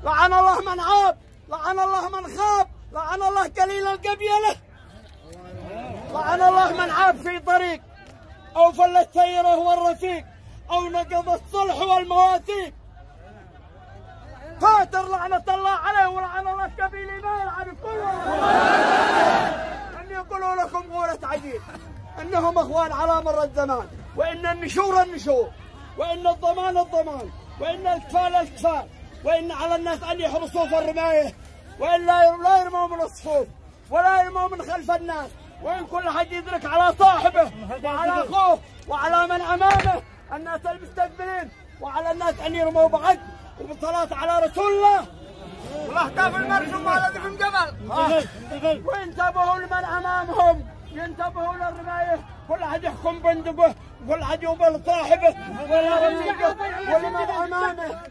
لعن الله من عاب، لعن الله من خاب، لعن الله قليل القبيله، لعن الله من عاب في طريق او فل السيره والرفيق او نقض الصلح والمواثيق. فاتر لعنه الله عليه ولعن الله قبيله ما يلعن كله. ان يقولوا لكم غوله عجيب انهم اخوان على مر الزمان، وان النشور النشور، وان الضمان الضمان، وان الاكفال الاكفال، وان على الناس ان يحرصوا في الرمايه، وان لا يرموا من الصفوف ولا يرموا من خلف الناس، وان كل حد يدرك على صاحبه وعلى اخوه وعلى من امامه الناس المستقبلين، وعلى الناس ان يرموا بعد وبالصلاه على رسول الله والاهداف المرسوم على ذي جبل. وينتبهوا لمن امامهم، ينتبهوا للرمايه، كل احد يحكم بندقه، وكل احد يوبل صاحبه ولا رفيقه ولمن امامه.